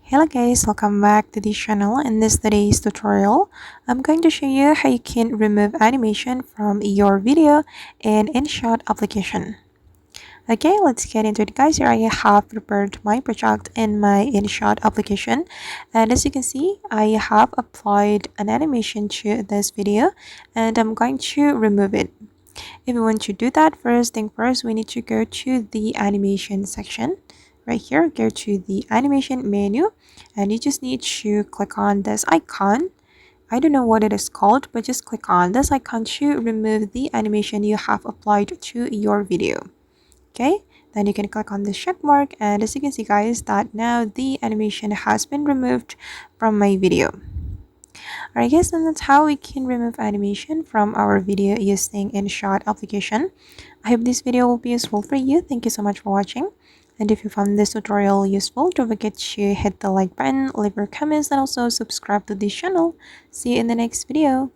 Hello guys, welcome back to this channel. In this today's tutorial, I'm going to show you how you can remove animation from your video in InShot application. Okay, let's get into it guys. Here I have prepared my project in my InShot application, and as you can see, I have applied an animation to this video and I'm going to remove it. If we want to do that, first thing first, we need to go to the animation section. Right here, go to the animation menu and you just need to click on this icon. I don't know what it is called, but just click on this icon to remove the animation you have applied to your video. Okay, then you can click on this check mark, and as you can see guys, that now the animation has been removed from my video. Alright guys, and that's how we can remove animation from our video using InShot application. I hope this video will be useful for you. Thank you so much for watching. And if you found this tutorial useful, don't forget to hit the like button, leave your comments, and also subscribe to this channel. See you in the next video.